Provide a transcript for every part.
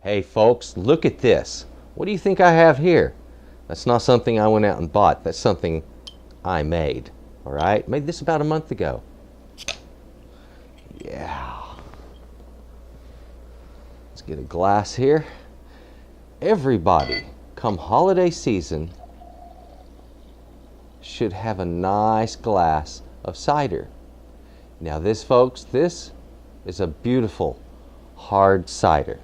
Hey folks, look at this. What do you think I have here? That's not something I went out and bought. That's something I made. All right? Made this about a month ago. Yeah. Let's get a glass here. Everybody, come holiday season, should have a nice glass of cider. Now this, folks, this is a beautiful hard cider.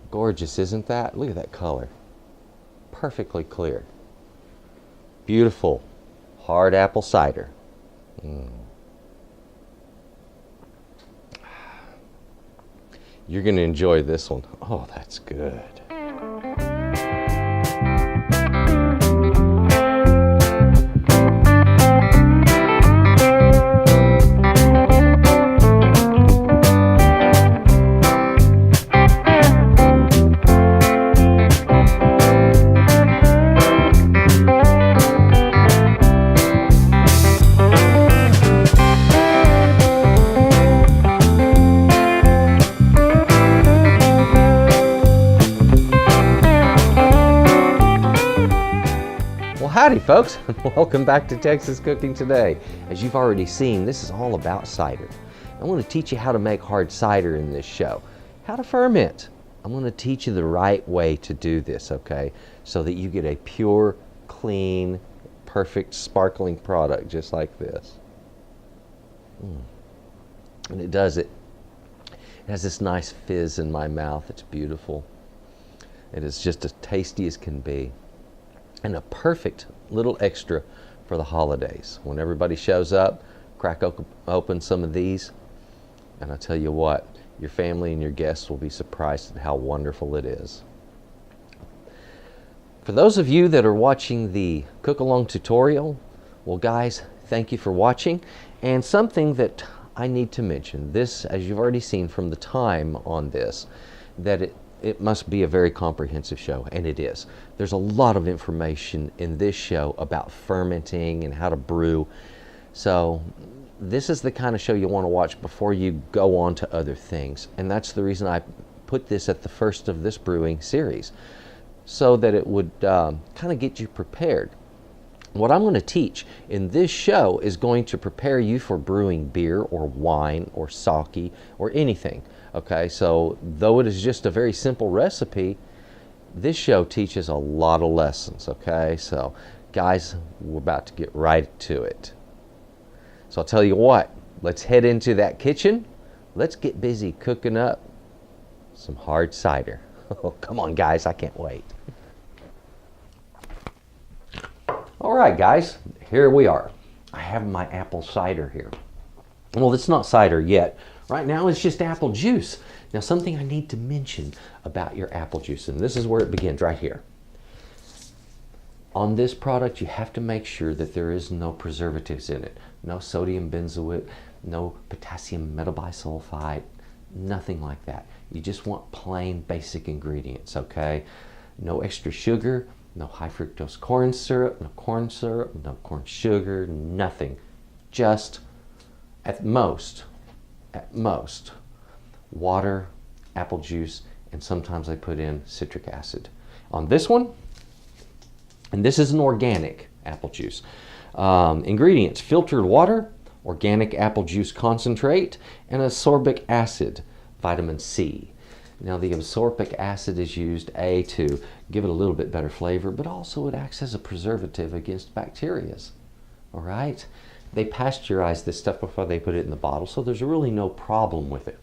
Gorgeous, isn't that? Look at that color. Perfectly clear. Beautiful hard apple cider. You're going to enjoy this one. Oh, that's good. Howdy folks, welcome back to Texas Cooking Today. As you've already seen, this is all about cider. I want to teach you how to make hard cider in this show. How to ferment. I'm going to teach you the right way to do this, okay? So that you get a pure, clean, perfect, sparkling product just like this. And it does it. It has this nice fizz in my mouth. It's beautiful. It is just as tasty as can be. And a perfect little extra for the holidays. When everybody shows up, crack open some of these, and I tell you what, your family and your guests will be surprised at how wonderful it is. For those of you that are watching the cook-along tutorial, well guys, thank you for watching. And something that I need to mention, this, as you've already seen from the time on this, that it must be a very comprehensive show, and it is. There's a lot of information in this show about fermenting and how to brew. So this is the kind of show you want to watch before you go on to other things. And that's the reason I put this at the first of this brewing series, so that it would kind of get you prepared. What I'm going to teach in this show is going to prepare you for brewing beer or wine or sake or anything. Okay, so though it is just a very simple recipe, this show teaches a lot of lessons, okay? So guys, we're about to get right to it. So I'll tell you what, let's head into that kitchen. Let's get busy cooking up some hard cider. Oh, come on guys, I can't wait. All right guys, here we are. I have my apple cider here. Well, it's not cider yet. Right now it's just apple juice. Now something I need to mention about your apple juice, and this is where it begins right here. On this product you have to make sure that there is no preservatives in it. No sodium benzoate, no potassium metabisulfite, nothing like that. You just want plain basic ingredients, okay? No extra sugar, no high fructose corn syrup, no corn sugar, nothing. Just at most, water, apple juice, and sometimes I put in citric acid. On this one, and this is an organic apple juice. Ingredients: filtered water, organic apple juice concentrate, and ascorbic acid, vitamin C. Now the ascorbic acid is used to give it a little bit better flavor, but also it acts as a preservative against bacteria. All right? They pasteurize this stuff before they put it in the bottle, so there's really no problem with it.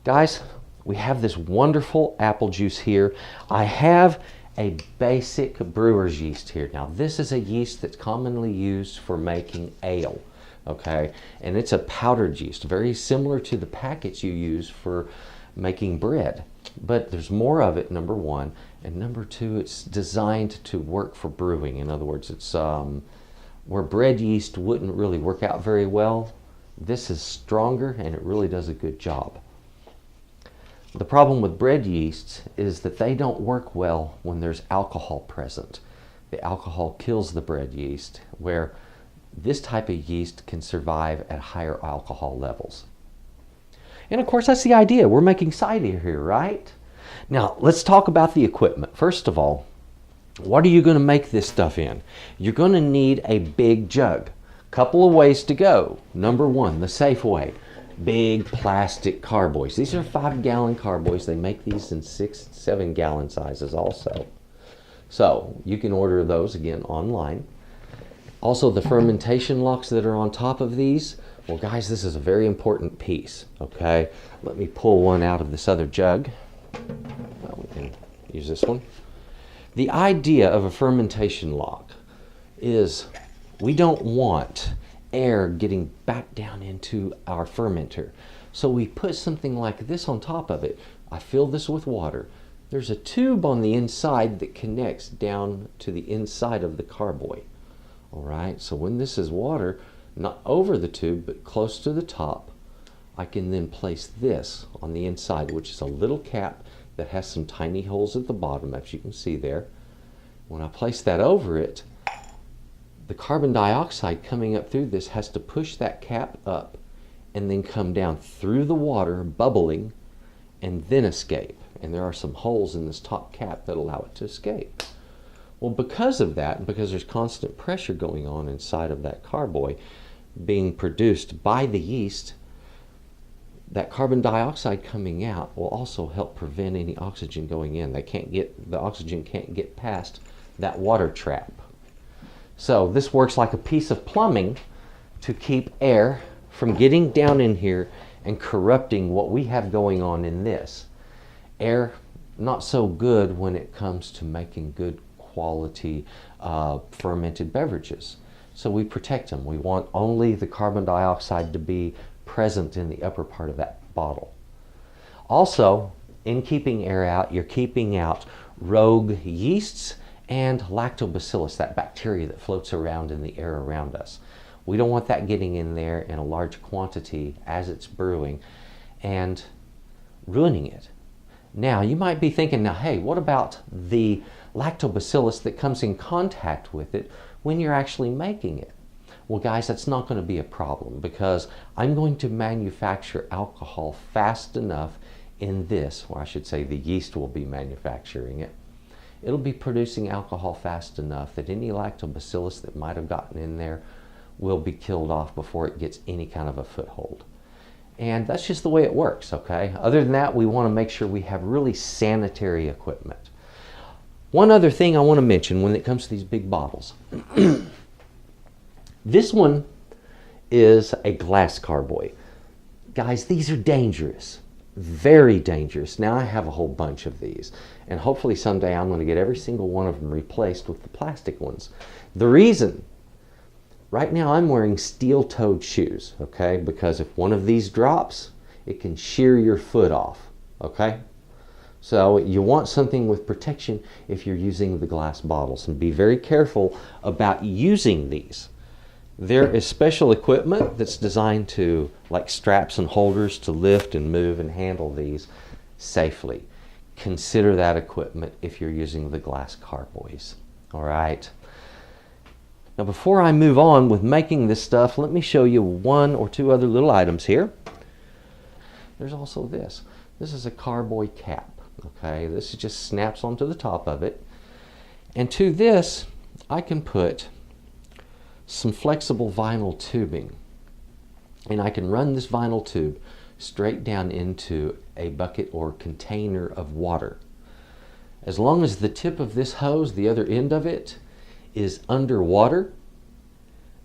Guys, we have this wonderful apple juice here. I have a basic brewer's yeast here. Now this is a yeast that's commonly used for making ale, okay? And it's a powdered yeast, very similar to the packets you use for making bread. But there's more of it, number one, and number two, it's designed to work for brewing. In other words, it's where bread yeast wouldn't really work out very well, this is stronger and it really does a good job. The problem with bread yeasts is that they don't work well when there's alcohol present. The alcohol kills the bread yeast, where this type of yeast can survive at higher alcohol levels. And of course, that's the idea. We're making cider here, right? Now, let's talk about the equipment. First of all, what are you going to make this stuff in? You're going to need a big jug. Couple of ways to go. Number one, the safe way. Big plastic carboys. These are 5-gallon carboys. They make these in 6, 7-gallon sizes also. So you can order those again online. Also, the fermentation locks that are on top of these. Well, guys, this is a very important piece. Okay, let me pull one out of this other jug. Well, we can use this one. The idea of a fermentation lock is we don't want air getting back down into our fermenter. So we put something like this on top of it. I fill this with water. There's a tube on the inside that connects down to the inside of the carboy. All right, so when this is water, not over the tube, but close to the top, I can then place this on the inside, which is a little cap that has some tiny holes at the bottom, as you can see there. When I place that over it, the carbon dioxide coming up through this has to push that cap up and then come down through the water, bubbling, and then escape. And there are some holes in this top cap that allow it to escape. Well, because of that, and because there's constant pressure going on inside of that carboy being produced by the yeast, that carbon dioxide coming out will also help prevent any oxygen going in. The oxygen can't get past that water trap. So this works like a piece of plumbing to keep air from getting down in here and corrupting what we have going on in this. Air, not so good when it comes to making good quality fermented beverages. So we protect them. We want only the carbon dioxide to be present in the upper part of that bottle. Also, in keeping air out, you're keeping out rogue yeasts and lactobacillus, that bacteria that floats around in the air around us. We don't want that getting in there in a large quantity as it's brewing and ruining it. Now, you might be thinking, now, hey, what about the lactobacillus that comes in contact with it when you're actually making it? Well, guys, that's not going to be a problem because I'm going to manufacture alcohol fast enough in this, or I should say the yeast will be manufacturing it. It'll be producing alcohol fast enough that any lactobacillus that might have gotten in there will be killed off before it gets any kind of a foothold. And that's just the way it works, okay? Other than that, we want to make sure we have really sanitary equipment. One other thing I want to mention when it comes to these big bottles. This one is a glass carboy. Guys, these are dangerous. Very dangerous. Now I have a whole bunch of these, and hopefully someday I'm going to get every single one of them replaced with the plastic ones. The reason, right now I'm wearing steel-toed shoes, okay, because if one of these drops, it can shear your foot off, okay? So you want something with protection if you're using the glass bottles, and be very careful about using these. There is special equipment that's designed to, like straps and holders, to lift and move and handle these safely. Consider that equipment if you're using the glass carboys. All right. Now, before I move on with making this stuff, let me show you one or two other little items here. There's also this. This is a carboy cap. Okay, this just snaps onto the top of it. And to this, I can put some flexible vinyl tubing, and I can run this vinyl tube straight down into a bucket or container of water. As long as the tip of this hose, the other end of it, is underwater,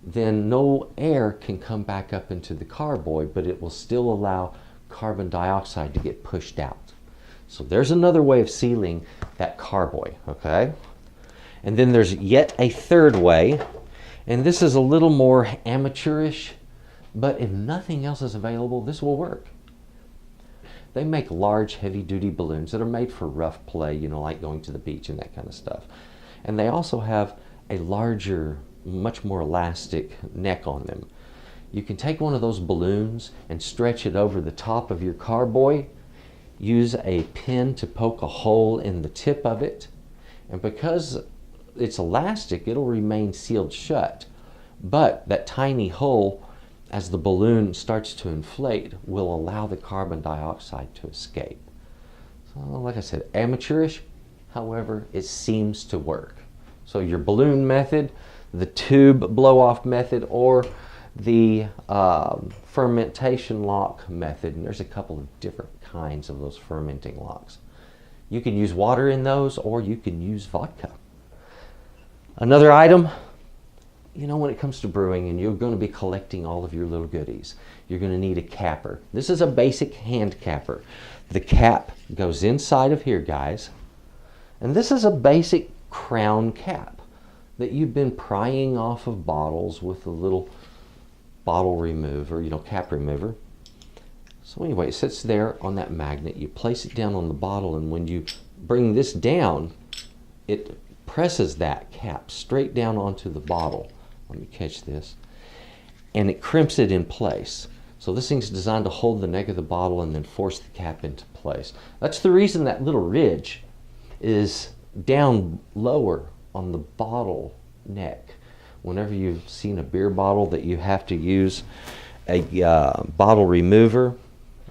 then no air can come back up into the carboy, but it will still allow carbon dioxide to get pushed out. So there's another way of sealing that carboy, okay? And then there's yet a third way. And this is a little more amateurish, but if nothing else is available, this will work. They make large, heavy-duty balloons that are made for rough play, you know, like going to the beach and that kind of stuff. And they also have a larger, much more elastic neck on them. You can take one of those balloons and stretch it over the top of your carboy, use a pin to poke a hole in the tip of it, and because it's elastic, it'll remain sealed shut. But that tiny hole as the balloon starts to inflate, will allow the carbon dioxide to escape. So, like I said, amateurish, however, it seems to work. So your balloon method, the tube blow-off method, or the fermentation lock method, and there's a couple of different kinds of those fermenting locks. You can use water in those, or you can use vodka. Another item, when it comes to brewing and you're going to be collecting all of your little goodies, you're going to need a capper. This is a basic hand capper. The cap goes inside of here, guys, and this is a basic crown cap that you've been prying off of bottles with a little bottle remover, cap remover. So anyway, it sits there on that magnet. You place it down on the bottle, and when you bring this down, it presses that cap straight down onto the bottle. Let me catch this. And it crimps it in place. So this thing's designed to hold the neck of the bottle and then force the cap into place. That's the reason that little ridge is down lower on the bottle neck. Whenever you've seen a beer bottle that you have to use a bottle remover,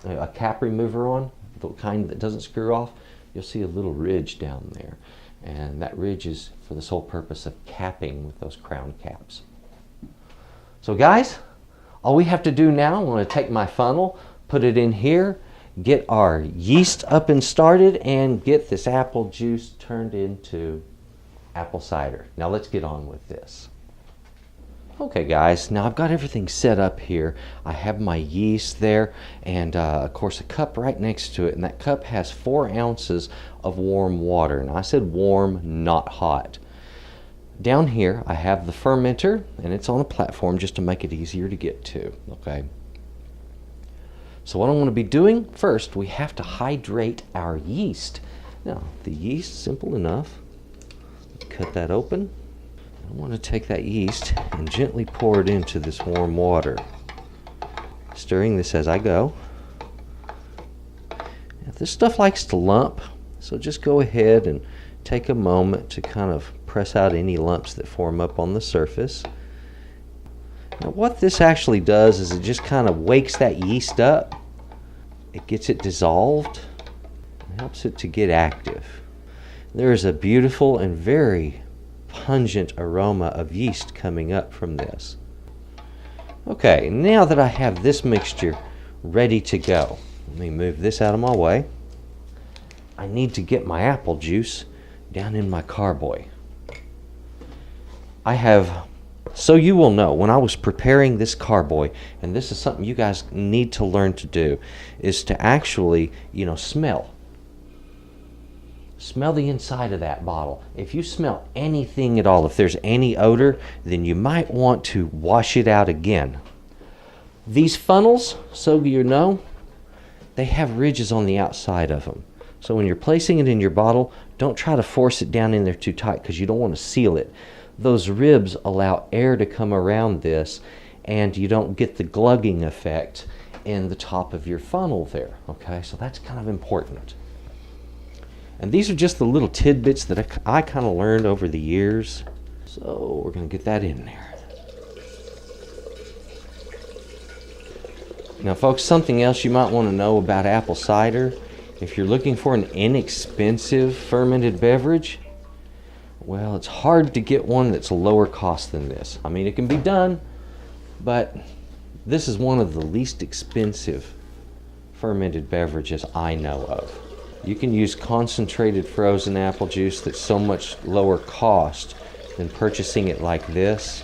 a cap remover on, the kind that doesn't screw off, you'll see a little ridge down there. And that ridge is for the sole purpose of capping with those crown caps. So guys, all we have to do now, I'm going to take my funnel, put it in here, get our yeast up and started, and get this apple juice turned into apple cider. Now let's get on with this. Okay guys, now I've got everything set up here. I have my yeast there, and of course a cup right next to it, and that cup has 4 ounces of warm water. Now I said warm, not hot. Down here I have the fermenter, and it's on a platform just to make it easier to get to. Okay. So what I'm going to be doing first, we have to hydrate our yeast. Now the yeast, simple enough. Cut that open. I want to take that yeast and gently pour it into this warm water, stirring this as I go. Now, this stuff likes to lump, so just go ahead and take a moment to kind of press out any lumps that form up on the surface. Now what this actually does is it just kind of wakes that yeast up. It gets it dissolved and helps it to get active. There is a beautiful and very pungent aroma of yeast coming up from this. Okay, now that I have this mixture ready to go, let me move this out of my way. I need to get my apple juice down in my carboy. So you will know, when I was preparing this carboy, and this is something you guys need to learn to do, is to actually, smell. Smell the inside of that bottle. If you smell anything at all, if there's any odor, then you might want to wash it out again. These funnels, so you know, they have ridges on the outside of them. So when you're placing it in your bottle, don't try to force it down in there too tight because you don't want to seal it. Those ribs allow air to come around this, and you don't get the glugging effect in the top of your funnel there. Okay, so that's kind of important. And these are just the little tidbits that I kind of learned over the years. So we're going to get that in there. Now folks, something else you might want to know about apple cider. If you're looking for an inexpensive fermented beverage, well, it's hard to get one that's lower cost than this. I mean, it can be done, but this is one of the least expensive fermented beverages I know of. You can use concentrated frozen apple juice that's so much lower cost than purchasing it like this.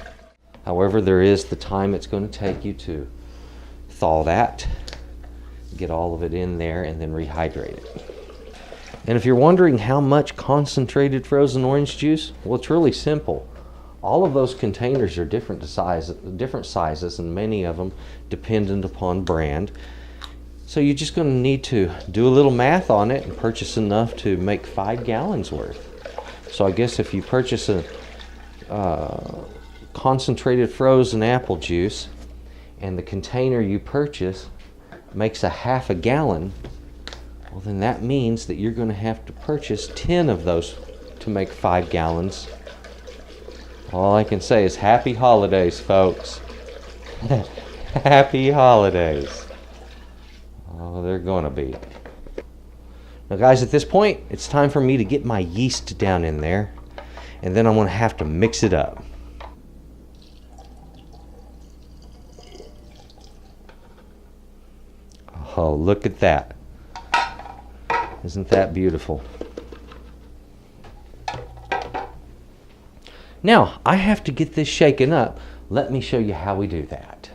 However, there is the time it's going to take you to thaw that, get all of it in there, and then rehydrate it. And if you're wondering how much concentrated frozen orange juice, well, it's really simple. All of those containers are different sizes, and many of them dependent upon brand. So you're just going to need to do a little math on it and purchase enough to make 5 gallons worth. So I guess if you purchase a concentrated frozen apple juice and the container you purchase makes a half a gallon, well then that means that you're going to have to purchase 10 of those to make 5 gallons. All I can say is happy holidays, folks. Happy holidays. Oh, they're gonna be. Now guys, at this point, it's time for me to get my yeast down in there, and then I'm gonna have to mix it up. Oh, look at that. Isn't that beautiful? Now, I have to get this shaken up. Let me show you how we do that.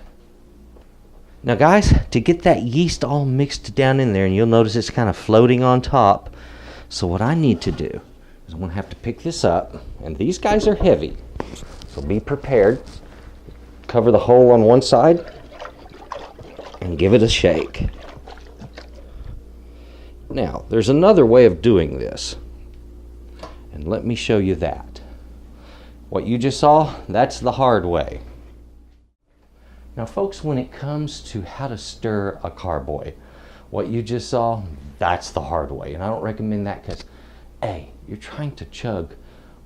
Now guys, to get that yeast all mixed down in there, and you'll notice it's kind of floating on top, so what I need to do is I'm going to have to pick this up, and these guys are heavy, so be prepared. Cover the hole on one side and give it a shake. Now, there's another way of doing this, and let me show you that. What you just saw, that's the hard way. Now folks, when it comes to how to stir a carboy, what you just saw, that's the hard way. And I don't recommend that because, A, you're trying to chug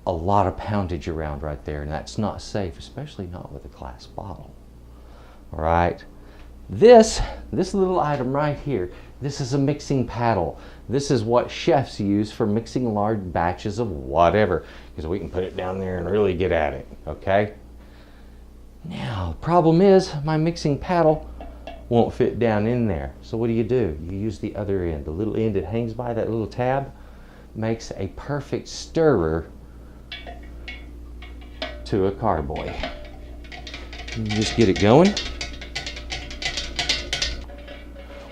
a lot of poundage around right there, and that's not safe, especially not with a glass bottle. All right? This little item right here, this is a mixing paddle. This is what chefs use for mixing large batches of whatever, because we can put it down there and really get at it, okay? Now, problem is, my mixing paddle won't fit down in there. So what do? You use the other end. The little end that hangs by that little tab makes a perfect stirrer to a carboy. You just get it going.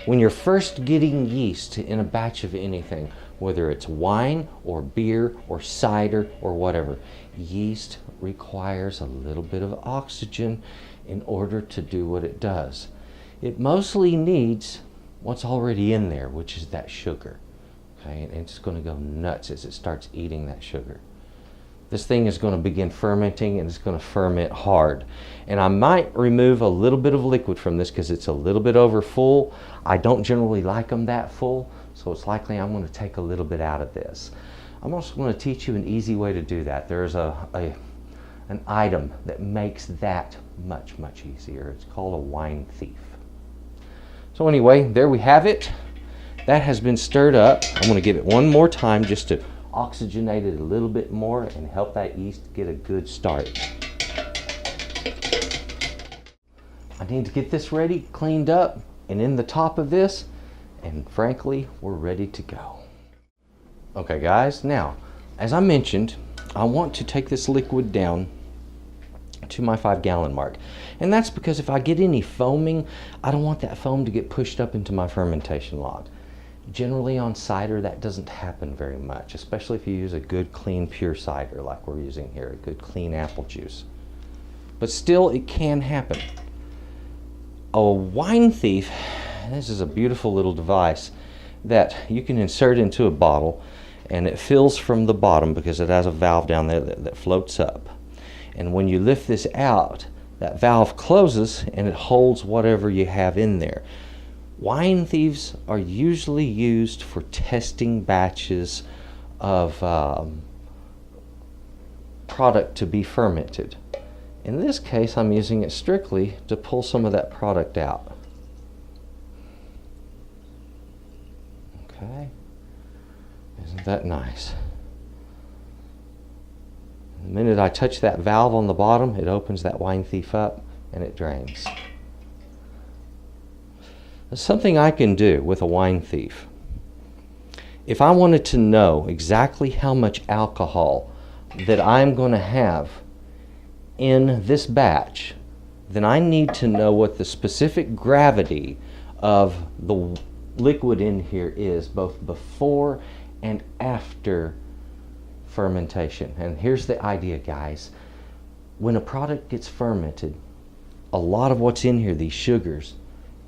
When you're first getting yeast in a batch of anything, whether it's wine or beer or cider or whatever, yeast requires a little bit of oxygen in order to do what it does. It mostly needs what's already in there, which is that sugar. Okay, and it's going to go nuts as it starts eating that sugar. This thing is going to begin fermenting, and it's going to ferment hard. And I might remove a little bit of liquid from this because it's a little bit over full. I don't generally like them that full, so it's likely I'm going to take a little bit out of this. I'm also going to teach you an easy way to do that. There's an item that makes that much, much easier. It's called a wine thief. So anyway, there we have it. That has been stirred up. I'm going to give it one more time just to oxygenate it a little bit more and help that yeast get a good start. I need to get this ready, cleaned up, and in the top of this, and frankly, we're ready to go. Okay guys, now, as I mentioned, I want to take this liquid down to my 5-gallon mark. And that's because if I get any foaming, I don't want that foam to get pushed up into my fermentation log. Generally on cider, that doesn't happen very much, especially if you use a good, clean, pure cider like we're using here, a good, clean apple juice. But still, it can happen. A wine thief, this is a beautiful little device that you can insert into a bottle, and it fills from the bottom because it has a valve down there that floats up. And when you lift this out, that valve closes and it holds whatever you have in there. Wine thieves are usually used for testing batches of product to be fermented. In this case, I'm using it strictly to pull some of that product out. Okay, isn't that nice? The minute I touch that valve on the bottom, it opens that wine thief up and it drains. There's something I can do with a wine thief. If I wanted to know exactly how much alcohol that I'm going to have in this batch, then I need to know what the specific gravity of the liquid in here is, both before and after fermentation. And here's the idea, guys. When a product gets fermented, a lot of what's in here, these sugars,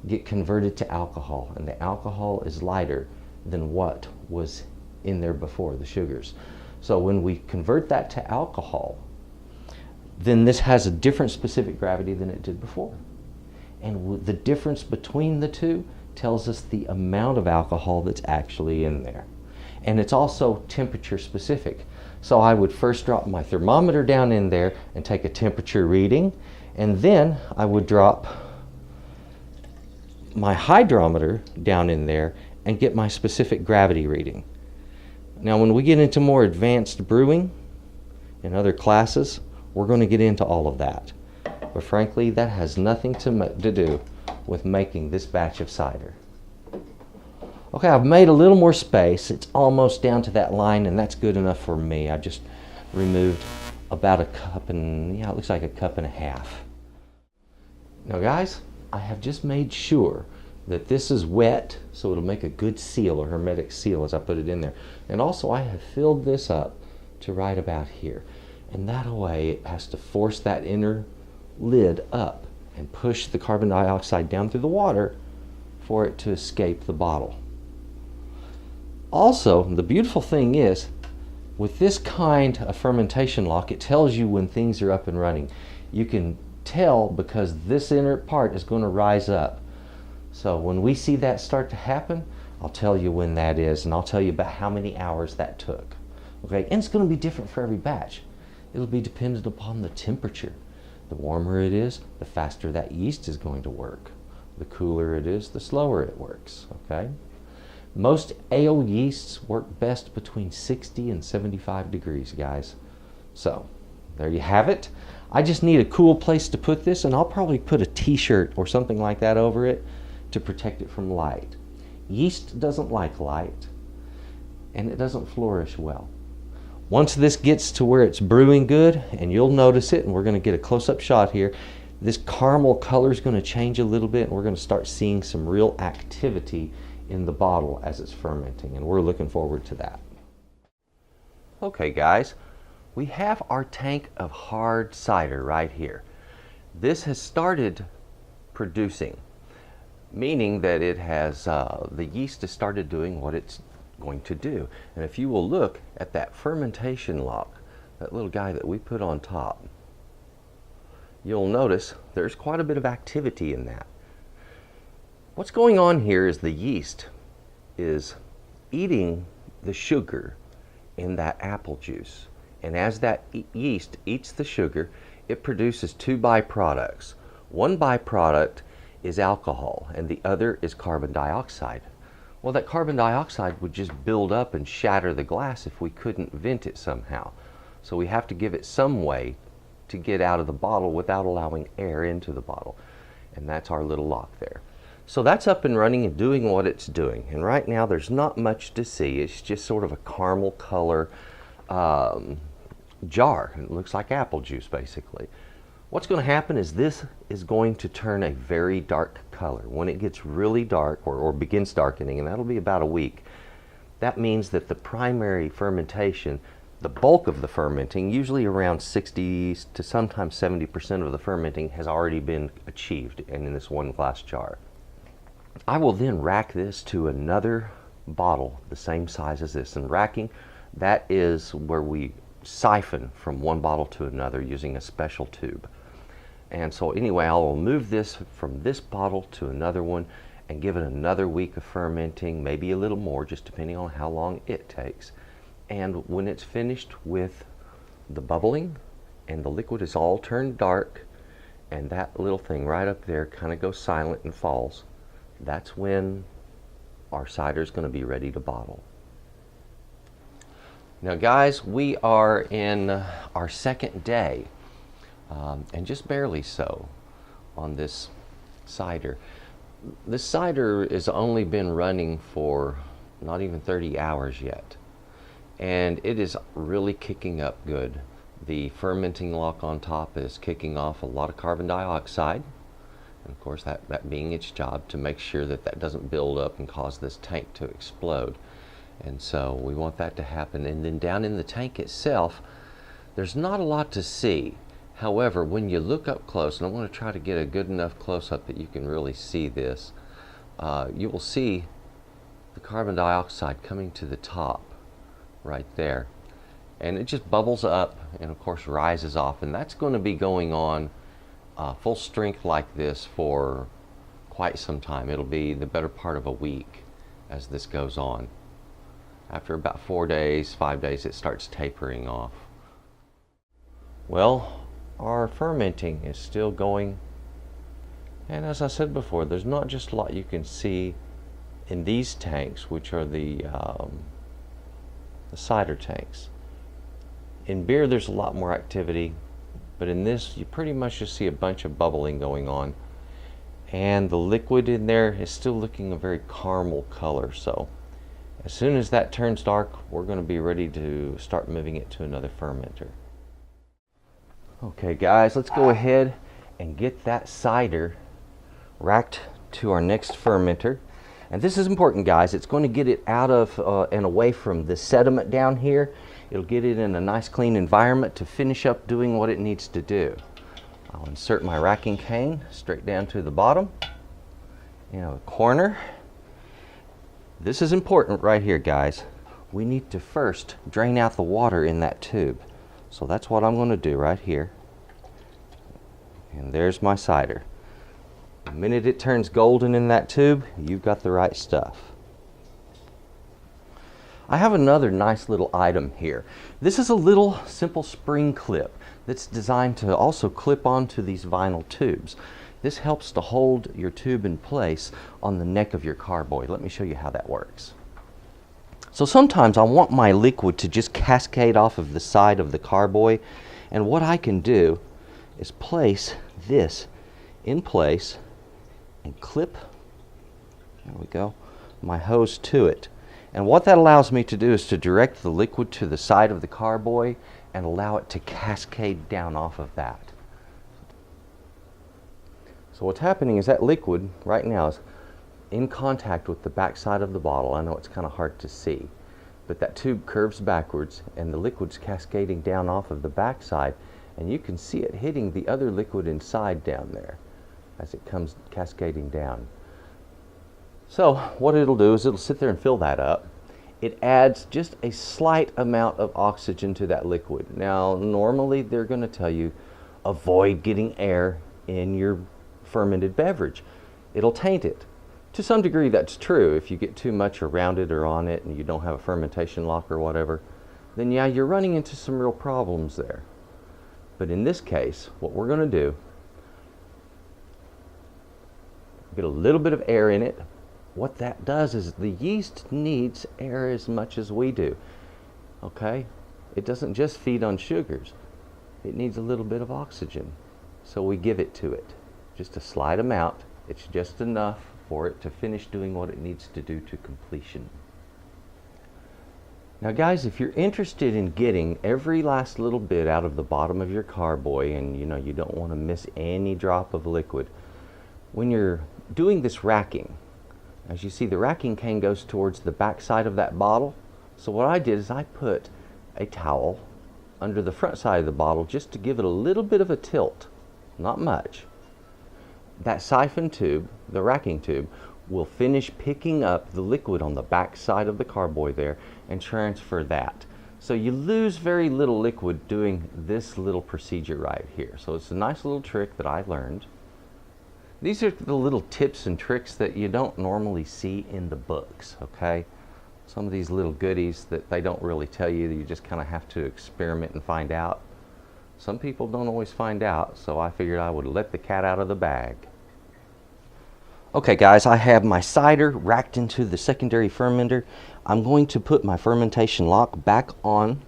get converted to alcohol, and the alcohol is lighter than what was in there before, the sugars. So when we convert that to alcohol, then this has a different specific gravity than it did before. And the difference between the two tells us the amount of alcohol that's actually in there. And it's also temperature specific. So I would first drop my thermometer down in there and take a temperature reading, and then I would drop my hydrometer down in there and get my specific gravity reading. Now when we get into more advanced brewing in other classes, we're going to get into all of that. But frankly, that has nothing to do with making this batch of cider. Okay, I've made a little more space. It's almost down to that line, and that's good enough for me. I just removed about a cup and, yeah, it looks like a cup and a half. Now guys, I have just made sure that this is wet, so it'll make a good seal, a hermetic seal, as I put it in there. And also I have filled this up to right about here. And that way it has to force that inner lid up and push the carbon dioxide down through the water for it to escape the bottle. Also, the beautiful thing is, with this kind of fermentation lock, it tells you when things are up and running. You can tell because this inner part is going to rise up. So when we see that start to happen, I'll tell you when that is, and I'll tell you about how many hours that took. Okay, and it's going to be different for every batch. It'll be dependent upon the temperature. The warmer it is, the faster that yeast is going to work. The cooler it is, the slower it works. Okay. Most ale yeasts work best between 60 and 75 degrees, guys. So, there you have it. I just need a cool place to put this, and I'll probably put a t-shirt or something like that over it to protect it from light. Yeast doesn't like light, and it doesn't flourish well. Once this gets to where it's brewing good, and you'll notice it, and we're going to get a close-up shot here, this caramel color is going to change a little bit, and we're going to start seeing some real activity in the bottle as it's fermenting, and we're looking forward to that. Okay guys, we have our tank of hard cider right here. This has started producing, meaning that it has the yeast has started doing what it's going to do. And if you will look at that fermentation lock, that little guy that we put on top, you'll notice there's quite a bit of activity in that. What's going on here is the yeast is eating the sugar in that apple juice. And as that yeast eats the sugar, it produces two byproducts. One byproduct is alcohol, and the other is carbon dioxide. Well, that carbon dioxide would just build up and shatter the glass if we couldn't vent it somehow. So we have to give it some way to get out of the bottle without allowing air into the bottle. And that's our little lock there. So that's up and running and doing what it's doing. And right now there's not much to see. It's just sort of a caramel color jar. It looks like apple juice basically. What's going to happen is this is going to turn a very dark color. When it gets really dark or begins darkening, and that'll be about a week, that means that the primary fermentation, the bulk of the fermenting, usually around 60 to sometimes 70% of the fermenting, has already been achieved and in this one glass jar. I will then rack this to another bottle the same size as this, and racking, that is where we siphon from one bottle to another using a special tube. And so anyway, I will move this from this bottle to another one and give it another week of fermenting, maybe a little more, just depending on how long it takes. And when it's finished with the bubbling and the liquid is all turned dark and that little thing right up there kind of goes silent and falls, that's when our cider is going to be ready to bottle. Now guys, we are in our second day, and just barely so, on this cider. This cider has only been running for not even 30 hours yet, and it is really kicking up good. The fermenting lock on top is kicking off a lot of carbon dioxide, and of course that being its job to make sure that that doesn't build up and cause this tank to explode. And so we want that to happen. And then down in the tank itself, there's not a lot to see. However, when you look up close, and I want to try to get a good enough close-up that you can really see this, you will see the carbon dioxide coming to the top right there. And it just bubbles up and of course rises off. And that's going to be going on full strength like this for quite some time. It'll be the better part of a week as this goes on. After about 4 days, 5 days, it starts tapering off. Well, our fermenting is still going And as I said before, there's not just a lot you can see in these tanks, which are the cider tanks. In beer, there's a lot more activity, but in this, you pretty much just see a bunch of bubbling going on. And the liquid in there is still looking a very caramel color. So as soon as that turns dark, we're going to be ready to start moving it to another fermenter. Okay guys, let's go ahead and get that cider racked to our next fermenter. And this is important, guys. It's going to get it out of and away from the sediment down here. It'll get it in a nice clean environment to finish up doing what it needs to do. I'll insert my racking cane straight down to the bottom, a corner. This is important right here, guys. We need to first drain out the water in that tube. So that's what I'm going to do right here. And there's my cider. The minute it turns golden in that tube, you've got the right stuff. I have another nice little item here. This is a little simple spring clip that's designed to also clip onto these vinyl tubes. This helps to hold your tube in place on the neck of your carboy. Let me show you how that works. So sometimes I want my liquid to just cascade off of the side of the carboy, and what I can do is place this in place and clip, there we go, my hose to it. And what that allows me to do is to direct the liquid to the side of the carboy and allow it to cascade down off of that. So what's happening is that liquid right now is in contact with the back side of the bottle. I know it's kind of hard to see, but that tube curves backwards and the liquid's cascading down off of the back side, and you can see it hitting the other liquid inside down there as it comes cascading down. So what it'll do is it'll sit there and fill that up. It adds just a slight amount of oxygen to that liquid. Now normally they're going to tell you avoid getting air in your fermented beverage. It'll taint it. To some degree that's true. If you get too much around it or on it and you don't have a fermentation lock or whatever, then yeah, you're running into some real problems there. But in this case, what we're going to do, get a little bit of air in it. What that does is the yeast needs air as much as we do. Okay? It doesn't just feed on sugars. It needs a little bit of oxygen. So we give it to it. Just a slight amount. It's just enough for it to finish doing what it needs to do to completion. Now guys, if you're interested in getting every last little bit out of the bottom of your carboy, and you don't want to miss any drop of liquid, when you're doing this racking, as you see, the racking cane goes towards the back side of that bottle. So what I did is I put a towel under the front side of the bottle just to give it a little bit of a tilt, not much. That siphon tube, the racking tube, will finish picking up the liquid on the back side of the carboy there and transfer that. So you lose very little liquid doing this little procedure right here. So it's a nice little trick that I learned. These are the little tips and tricks that you don't normally see in the books, okay? Some of these little goodies that they don't really tell you, that you just kind of have to experiment and find out. Some people don't always find out, so I figured I would let the cat out of the bag. Okay guys, I have my cider racked into the secondary fermenter. I'm going to put my fermentation lock back on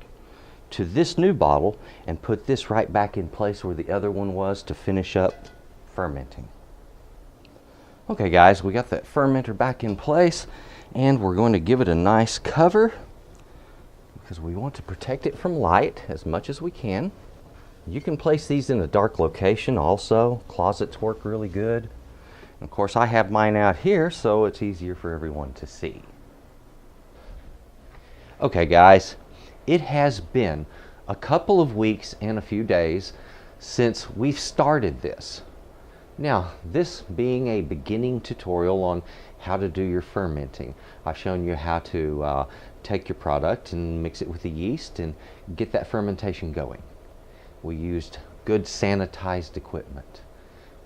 to this new bottle and put this right back in place where the other one was to finish up fermenting. Okay guys, we got that fermenter back in place, and we're going to give it a nice cover because we want to protect it from light as much as we can. You can place these in a dark location also. Closets work really good. And of course I have mine out here so it's easier for everyone to see. Okay guys, it has been a couple of weeks and a few days since we've started this. Now, this being a beginning tutorial on how to do your fermenting, I've shown you how to take your product and mix it with the yeast and get that fermentation going. We used good sanitized equipment.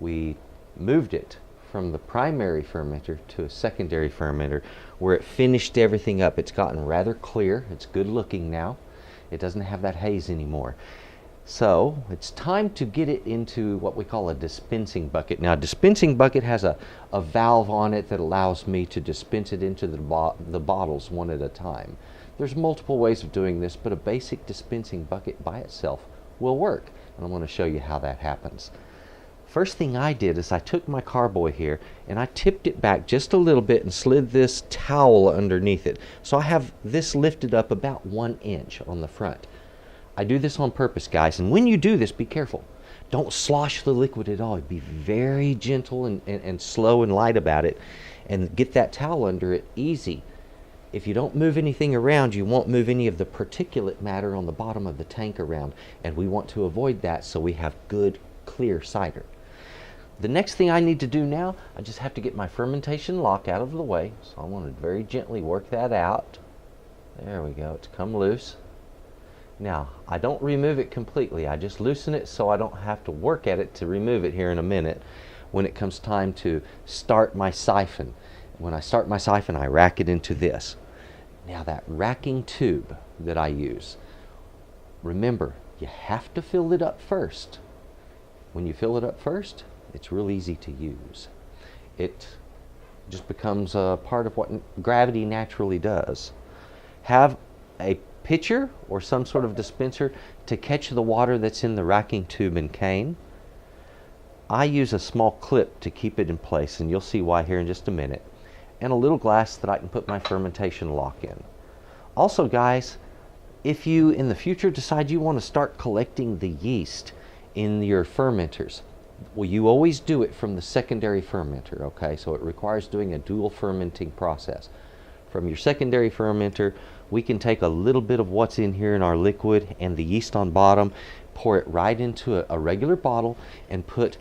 We moved it from the primary fermenter to a secondary fermenter where it finished everything up. It's gotten rather clear. It's good looking now. It doesn't have that haze anymore. So it's time to get it into what we call a dispensing bucket. Now, a dispensing bucket has a valve on it that allows me to dispense it into the bottles one at a time. There's multiple ways of doing this, but a basic dispensing bucket by itself will work. And I'm going to show you how that happens. First thing I did is I took my carboy here and I tipped it back just a little bit and slid this towel underneath it. So I have this lifted up about 1 inch on the front. I do this on purpose, guys, and when you do this, be careful. Don't slosh the liquid at all. Be very gentle and slow and light about it, and get that towel under it easy. If you don't move anything around, you won't move any of the particulate matter on the bottom of the tank around, and we want to avoid that so we have good, clear cider. The next thing I need to do now, I just have to get my fermentation lock out of the way, so I want to very gently work that out. There we go, it's come loose. Now, I don't remove it completely. I just loosen it so I don't have to work at it to remove it here in a minute when it comes time to start my siphon. When I start my siphon, I rack it into this. Now, that racking tube that I use, remember, you have to fill it up first. When you fill it up first, it's real easy to use. It just becomes a part of what gravity naturally does. Have a pitcher or some sort of dispenser to catch the water that's in the racking tube and cane. I use a small clip to keep it in place, and you'll see why here in just a minute, and a little glass that I can put my fermentation lock in. Also, guys, if you in the future decide you want to start collecting the yeast in your fermenters, well, you always do it from the secondary fermenter, okay? So it requires doing a dual fermenting process. From your secondary fermenter, we can take a little bit of what's in here in our liquid and the yeast on bottom, pour it right into a regular bottle, and put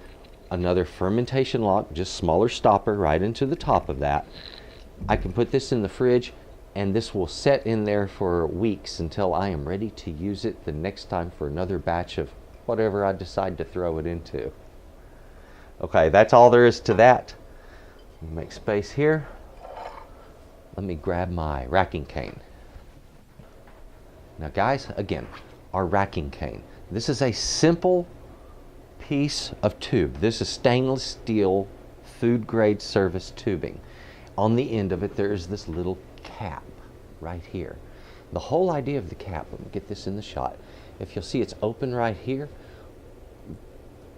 another fermentation lock, just smaller stopper, right into the top of that. I can put this in the fridge, and this will set in there for weeks until I am ready to use it the next time for another batch of whatever I decide to throw it into. Okay, that's all there is to that. Make space here. Let me grab my racking cane. Now, guys, again, our racking cane. This is a simple piece of tube. This is stainless steel food grade service tubing. On the end of it, there is this little cap right here. The whole idea of the cap, let me get this in the shot. If you'll see, it's open right here.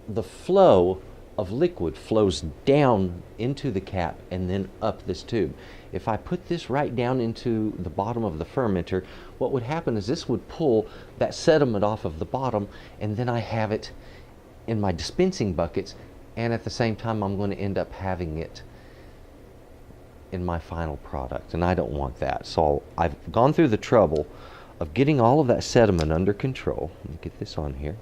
The flow of liquid flows down into the cap and then up this tube. If I put this right down into the bottom of the fermenter, what would happen is this would pull that sediment off of the bottom, and then I have it in my dispensing buckets, and at the same time I'm going to end up having it in my final product, and I don't want that. So I've gone through the trouble of getting all of that sediment under control. Let me get this on here.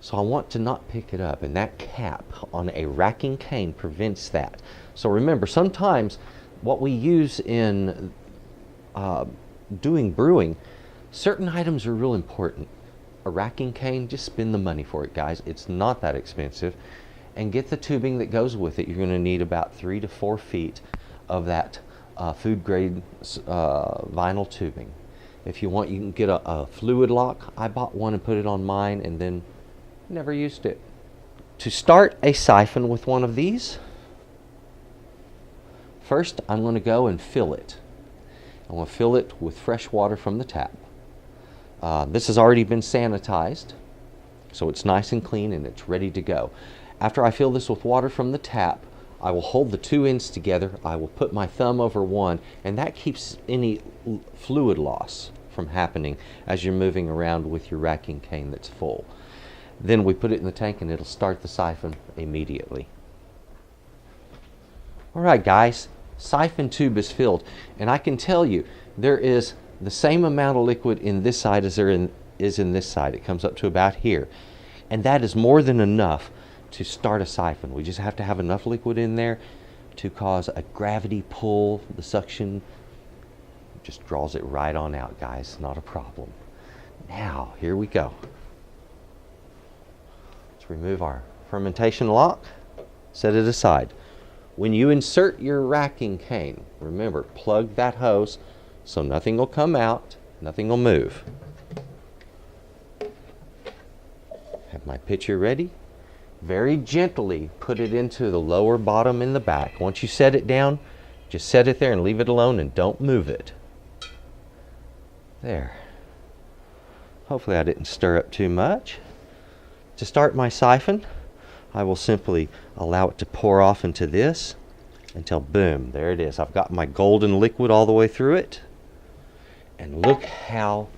So I want to not pick it up, and that cap on a racking cane prevents that. So remember, sometimes what we use in doing brewing, certain items are real important. A racking cane, just spend the money for it, guys. It's not that expensive. And get the tubing that goes with it. You're going to need about 3 to 4 feet of that food grade vinyl tubing. If you want, you can get a fluid lock. I bought one and put it on mine, and then never used it. To start a siphon with one of these, first I'm going to go and fill it. I'm going to fill it with fresh water from the tap. This has already been sanitized, so it's nice and clean and it's ready to go. After I fill this with water from the tap, I will hold the two ends together. I will put my thumb over one, and that keeps any fluid loss from happening as you're moving around with your racking cane that's full. Then we put it in the tank and it'll start the siphon immediately. Alright guys, siphon tube is filled, and I can tell you there is the same amount of liquid in this side as there is in this side. It comes up to about here, and that is more than enough to start a siphon. We just have to have enough liquid in there to cause a gravity pull. The suction just draws it right on out, guys. Not a problem. Now, here we go. Let's remove our fermentation lock, set it aside. When you insert your racking cane, remember, plug that hose so nothing will come out, nothing will move. my pitcher ready. Very gently put it into the lower bottom in the back. Once you set it down, just set it there and leave it alone and don't move it. There. Hopefully I didn't stir up too much. To start my siphon, I will simply allow it to pour off into this until boom, there it is. I've got my golden liquid all the way through it. And look how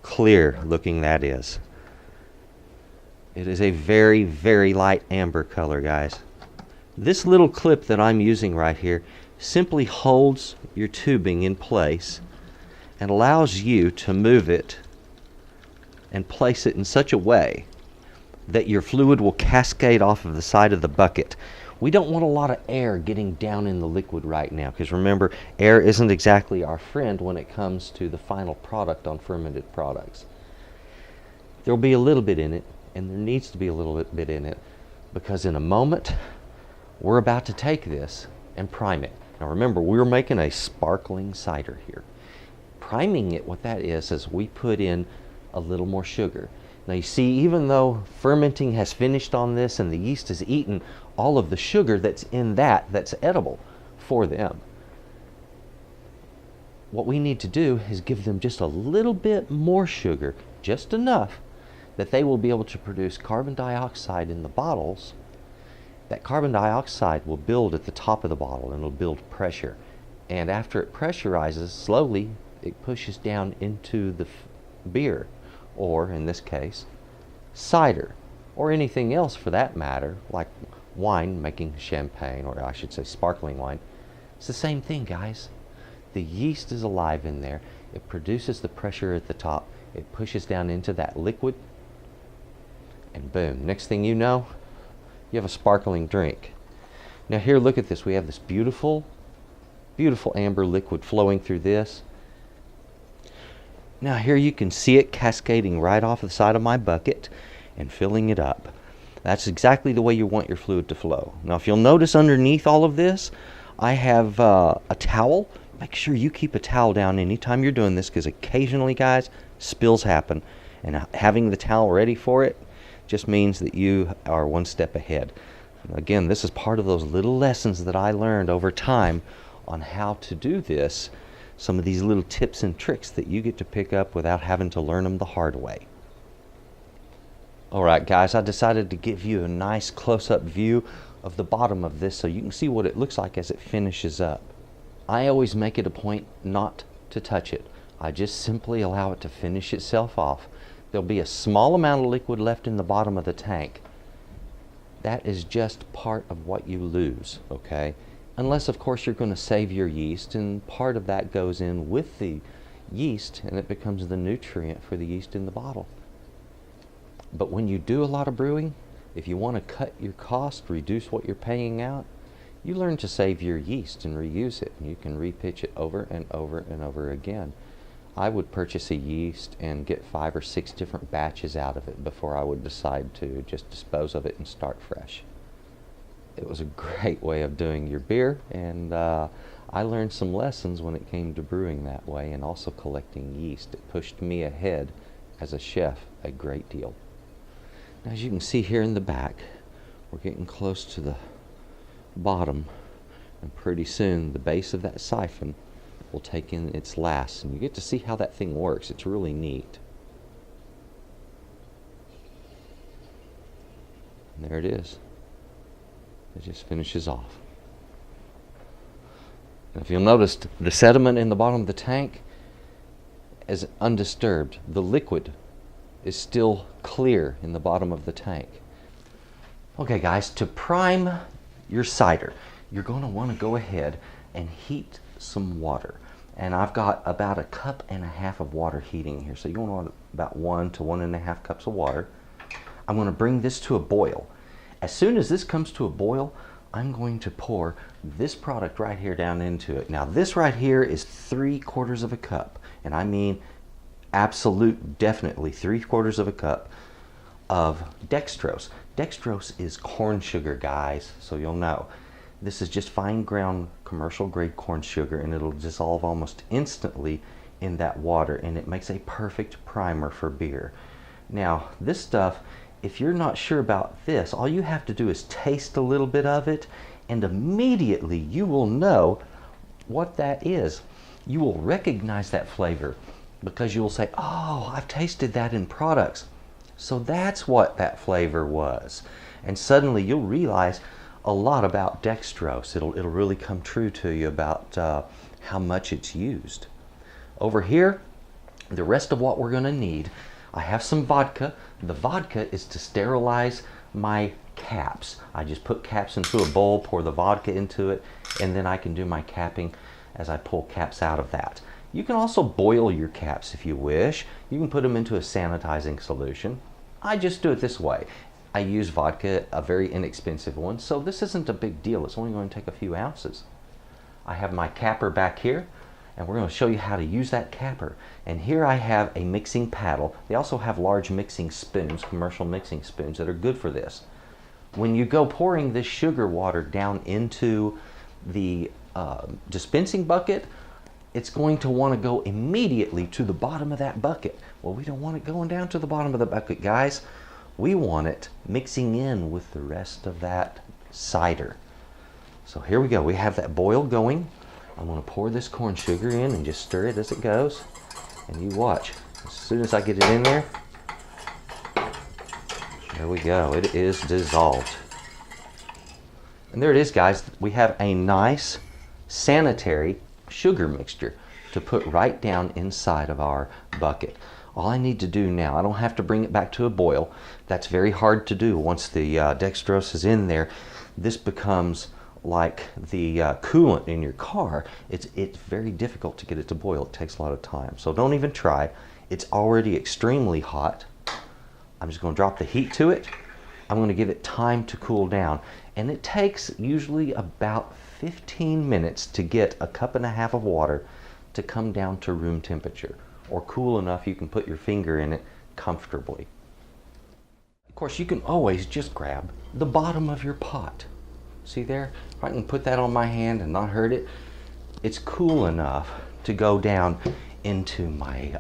clear looking that is. It is a very, very light amber color, guys. This little clip that I'm using right here simply holds your tubing in place and allows you to move it and place it in such a way that your fluid will cascade off of the side of the bucket. We don't want a lot of air getting down in the liquid right now, because remember, air isn't exactly our friend when it comes to the final product on fermented products. There'll be a little bit in it, and there needs to be a little bit in it, because in a moment we're about to take this and prime it. Now remember, we're making a sparkling cider here. Priming it, what that is we put in a little more sugar. Now you see, even though fermenting has finished on this and the yeast has eaten all of the sugar that's in that's edible for them, what we need to do is give them just a little bit more sugar, just enough that they will be able to produce carbon dioxide in the bottles. That carbon dioxide will build at the top of the bottle and it'll build pressure. And after it pressurizes, slowly it pushes down into the beer, or in this case, cider, or anything else for that matter, like wine, making champagne, or I should say sparkling wine. It's the same thing, guys. The yeast is alive in there. It produces the pressure at the top. It pushes down into that liquid, and boom, next thing you know, you have a sparkling drink. Now here, look at this. We have this beautiful, beautiful amber liquid flowing through this. Now here you can see it cascading right off the side of my bucket and filling it up. That's exactly the way you want your fluid to flow. Now if you'll notice underneath all of this, I have a towel. Make sure you keep a towel down anytime you're doing this, because occasionally, guys, spills happen. And having the towel ready for it just means that you are one step ahead. Again, this is part of those little lessons that I learned over time on how to do this. Some of these little tips and tricks that you get to pick up without having to learn them the hard way. Alright guys, I decided to give you a nice close-up view of the bottom of this so you can see what it looks like as it finishes up. I always make it a point not to touch it. I just simply allow it to finish itself off. There'll be a small amount of liquid left in the bottom of the tank. That is just part of what you lose, okay? Unless, of course, you're going to save your yeast, and part of that goes in with the yeast, and it becomes the nutrient for the yeast in the bottle. But when you do a lot of brewing, if you want to cut your cost, reduce what you're paying out, you learn to save your yeast and reuse it, and you can repitch it over and over and over again. I would purchase a yeast and get 5 or 6 different batches out of it before I would decide to just dispose of it and start fresh. It was a great way of doing your beer, and I learned some lessons when it came to brewing that way, and also collecting yeast. It pushed me ahead as a chef a great deal. Now, as you can see here in the back, we're getting close to the bottom, and pretty soon the base of that siphon will take in its last, and you get to see how that thing works. It's really neat. And there it is. It just finishes off. And if you'll notice, the sediment in the bottom of the tank is undisturbed. The liquid is still clear in the bottom of the tank. Okay guys, to prime your cider, you're going to want to go ahead and heat some water. And I've got about 1.5 cups of water heating here. So you want about 1 to 1.5 cups of water. I'm going to bring this to a boil. As soon as this comes to a boil, I'm going to pour this product right here down into it. Now this right here is 3/4 cup, and I mean absolute, definitely 3/4 cup of dextrose. Dextrose is corn sugar, guys, so you'll know. This is just fine ground commercial grade corn sugar, and it'll dissolve almost instantly in that water, and it makes a perfect primer for beer. Now this stuff if you're not sure about this, all you have to do is taste a little bit of it, and immediately you will know what that is. You will recognize that flavor because you will say, oh, I've tasted that in products. So that's what that flavor was. And suddenly you'll realize a lot about dextrose. It'll really come true to you about how much it's used. Over here, the rest of what we're going to need, I have some vodka. The vodka is to sterilize my caps. I just put caps into a bowl, pour the vodka into it, and then I can do my capping as I pull caps out of that. You can also boil your caps if you wish. You can put them into a sanitizing solution. I just do it this way. I use vodka, a very inexpensive one, so this isn't a big deal. It's only going to take a few ounces. I have my capper back here, and we're going to show you how to use that capper. And here I have a mixing paddle. They also have large mixing spoons, commercial mixing spoons, that are good for this. When you go pouring this sugar water down into the dispensing bucket, it's going to want to go immediately to the bottom of that bucket. Well, we don't want it going down to the bottom of the bucket, guys. We want it mixing in with the rest of that cider. So here we go. We have that boil going. I'm going to pour this corn sugar in and just stir it as it goes. And you watch. As soon as I get it in there, there we go. It is dissolved. And there it is, guys. We have a nice sanitary sugar mixture to put right down inside of our bucket. All I need to do now, I don't have to bring it back to a boil. That's very hard to do. Once the dextrose is in there, this becomes like the coolant in your car. It's very difficult to get it to boil. It takes a lot of time. So don't even try. It's already extremely hot. I'm just going to drop the heat to it. I'm going to give it time to cool down. And it takes usually about 15 minutes to get a cup and a half of water to come down to room temperature, or cool enough you can put your finger in it comfortably. Of course, you can always just grab the bottom of your pot. See there? If I can put that on my hand and not hurt it, it's cool enough to go down into my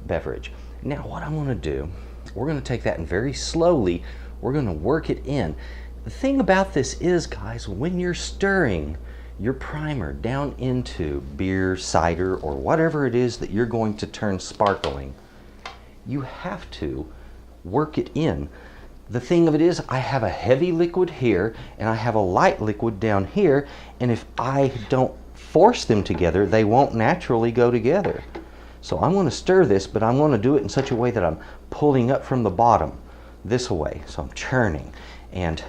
beverage. Now what I'm going to do, we're going to take that and very slowly, we're going to work it in. The thing about this is, guys, when you're stirring your primer down into beer, cider, or whatever it is that you're going to turn sparkling, you have to work it in. The thing of it is, I have a heavy liquid here and I have a light liquid down here, and if I don't force them together, they won't naturally go together. So I'm going to stir this, but I'm going to do it in such a way that I'm pulling up from the bottom this way. So I'm churning, and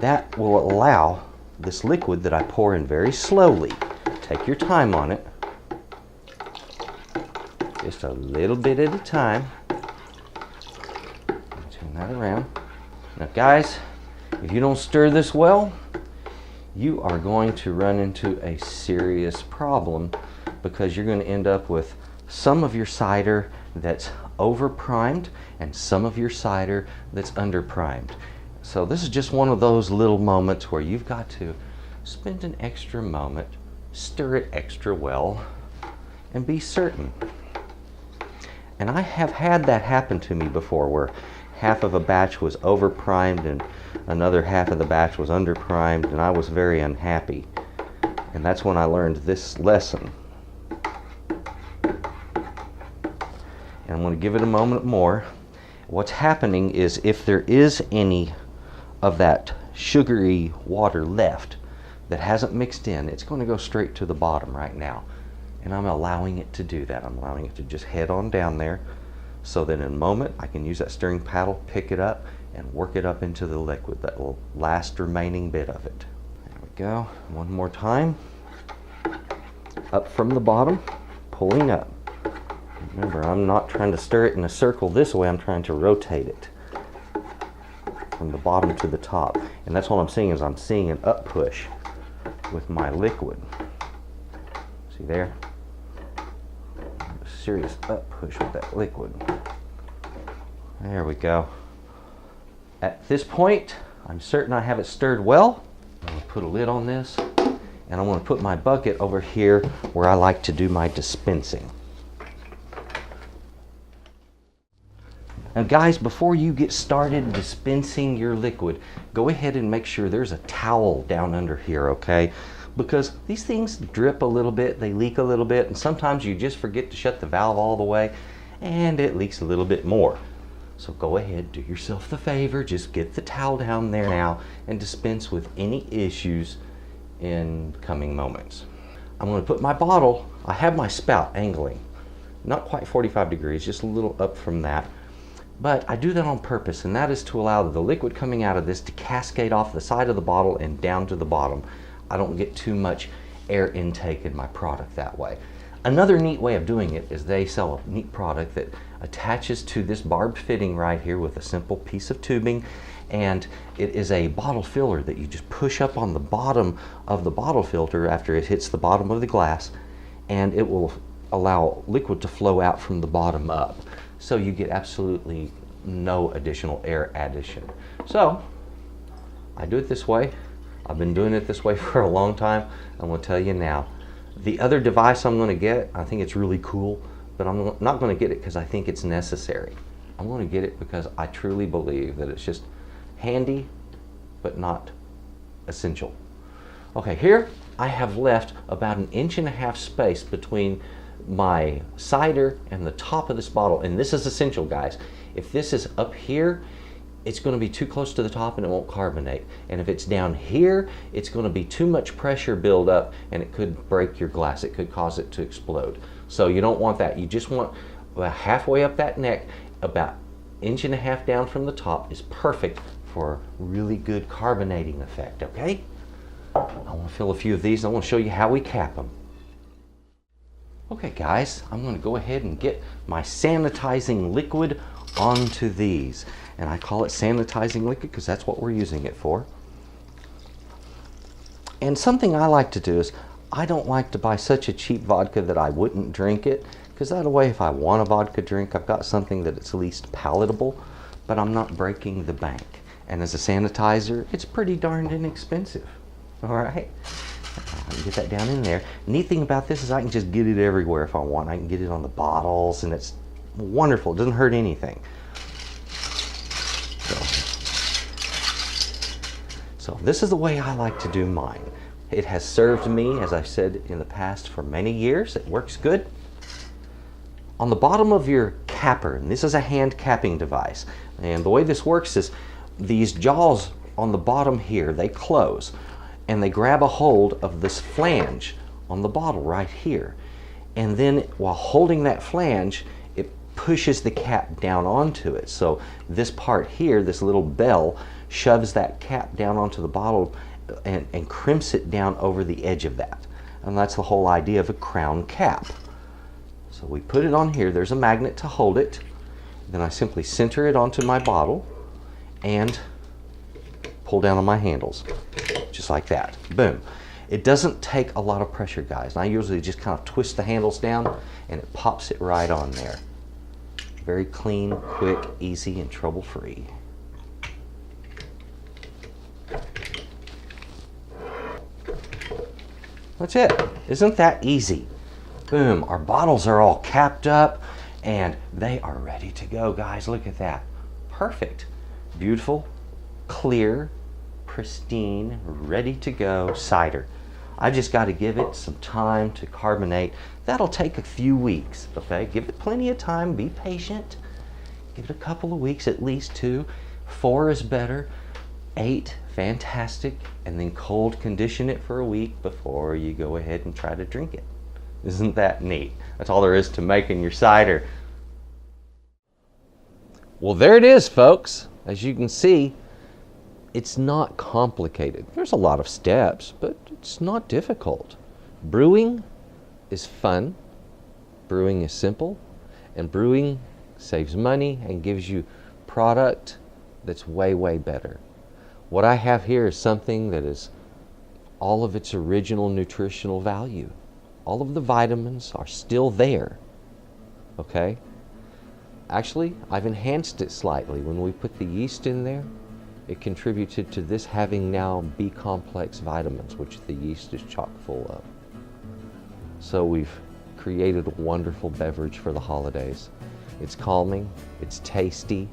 that will allow this liquid that I pour in very slowly. Take your time on it, just a little bit at a time. Turn that around. Now guys, if you don't stir this well, you are going to run into a serious problem, because you're going to end up with some of your cider that's over primed and some of your cider that's under primed. So this is just one of those little moments where you've got to spend an extra moment, stir it extra well, and be certain. And I have had that happen to me before, where half of a batch was over primed and another half of the batch was under primed, and I was very unhappy. And that's when I learned this lesson. And I'm going to give it a moment more. What's happening is, if there is any of that sugary water left that hasn't mixed in, it's going to go straight to the bottom right now. And I'm allowing it to do that. I'm allowing it to just head on down there, so that in a moment I can use that stirring paddle, pick it up, and work it up into the liquid, that will last remaining bit of it. There we go. One more time. Up from the bottom, pulling up. Remember, I'm not trying to stir it in a circle this way, I'm trying to rotate it from the bottom to the top. And that's what I'm seeing, is I'm seeing an up push with my liquid. See there? A serious up push with that liquid. There we go. At this point, I'm certain I have it stirred well. I'm going to put a lid on this, and I'm going to put my bucket over here where I like to do my dispensing. Now guys, before you get started dispensing your liquid, go ahead and make sure there's a towel down under here, okay? Because these things drip a little bit, they leak a little bit, and sometimes you just forget to shut the valve all the way and it leaks a little bit more. So go ahead, do yourself the favor, just get the towel down there now and dispense with any issues in coming moments. I'm going to put my bottle, I have my spout angling, not quite 45 degrees, just a little up from that. But I do that on purpose, and that is to allow the liquid coming out of this to cascade off the side of the bottle and down to the bottom. I don't get too much air intake in my product that way. Another neat way of doing it is they sell a neat product that attaches to this barbed fitting right here with a simple piece of tubing, and it is a bottle filler that you just push up on the bottom of the bottle filter after it hits the bottom of the glass, and it will allow liquid to flow out from the bottom up. So you get absolutely no additional air addition. So I do it this way. I've been doing it this way for a long time. I'm going to tell you now. The other device I'm going to get, I think it's really cool, but I'm not going to get it because I think it's necessary. I'm going to get it because I truly believe that it's just handy, but not essential. Okay, here I have left about 1.5 inches space between my cider and the top of this bottle, and this is essential, guys. If this is up here, it's going to be too close to the top and it won't carbonate, and if it's down here, it's going to be too much pressure build up and it could break your glass. It could cause it to explode. So you don't want that. You just want about halfway up that neck, about 1.5 inches down from the top is perfect for really good carbonating effect. Okay, I want to fill a few of these. I want to show you how we cap them. Okay guys, I'm going to go ahead and get my sanitizing liquid onto these. And I call it sanitizing liquid because that's what we're using it for. And something I like to do is, I don't like to buy such a cheap vodka that I wouldn't drink it, because that way if I want a vodka drink, I've got something that it's at least palatable, but I'm not breaking the bank. And as a sanitizer, it's pretty darned inexpensive. All right? I can get that down in there. Neat thing about this is I can just get it everywhere if I want. I can get it on the bottles, and it's wonderful. It doesn't hurt anything. So this is the way I like to do mine. It has served me, as I've said in the past, for many years. It works good. On the bottom of your capper, and this is a hand capping device, and the way this works is these jaws on the bottom here, they close, and they grab a hold of this flange on the bottle right here. And then while holding that flange, it pushes the cap down onto it. So this part here, this little bell, shoves that cap down onto the bottle and crimps it down over the edge of that. And that's the whole idea of a crown cap. So we put it on here. There's a magnet to hold it. Then I simply center it onto my bottle and pull down on my handles, just like that. Boom. It doesn't take a lot of pressure, guys. I usually just kind of twist the handles down and it pops it right on there. Very clean, quick, easy, and trouble-free. That's it. Isn't that easy? Boom. Our bottles are all capped up and they are ready to go, guys. Look at that. Perfect. Beautiful, clear, pristine, ready to go cider. I just got to give it some time to carbonate. That'll take a few weeks, okay? Give it plenty of time. Be patient. Give it a couple of weeks, at least 2. 4 is better. 8, fantastic. And then cold condition it for a week before you go ahead and try to drink it. Isn't that neat? That's all there is to making your cider. Well, there it is, folks. As you can see, it's not complicated. There's a lot of steps, but it's not difficult. Brewing is fun. Brewing is simple. And brewing saves money and gives you product that's way, way better. What I have here is something that is all of its original nutritional value. All of the vitamins are still there. Okay? Actually, I've enhanced it slightly. When we put the yeast in there, it contributed to this having now B-complex vitamins, which the yeast is chock full of. So we've created a wonderful beverage for the holidays. It's calming, it's tasty,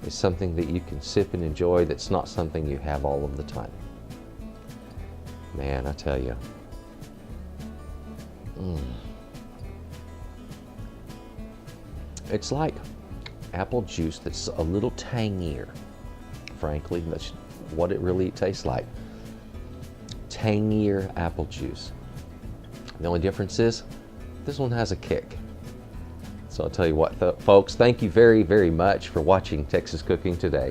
it's something that you can sip and enjoy that's not something you have all of the time. Man, I tell you. It's like apple juice that's a little tangier. Frankly, that's what it really tastes like. Tangier apple juice. The only difference is this one has a kick. So I'll tell you what, folks, thank you very, very much for watching Texas Cooking Today.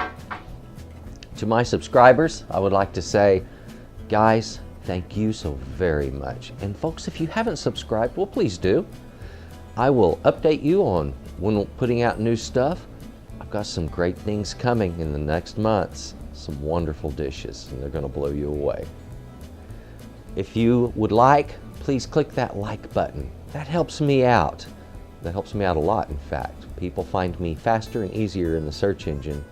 To my subscribers, I would like to say, guys, thank you so very much. And folks, if you haven't subscribed, well, please do. I will update you on when we're putting out new stuff. I've got some great things coming in the next months. Some wonderful dishes, and they're going to blow you away. If you would like, please click that like button. That helps me out. That helps me out a lot, in fact. People find me faster and easier in the search engine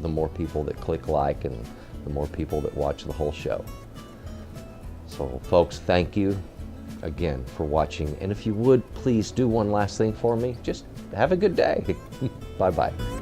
the more people that click like and the more people that watch the whole show. So folks, thank you again for watching. And if you would, please do one last thing for me. Just have a good day. Bye-bye.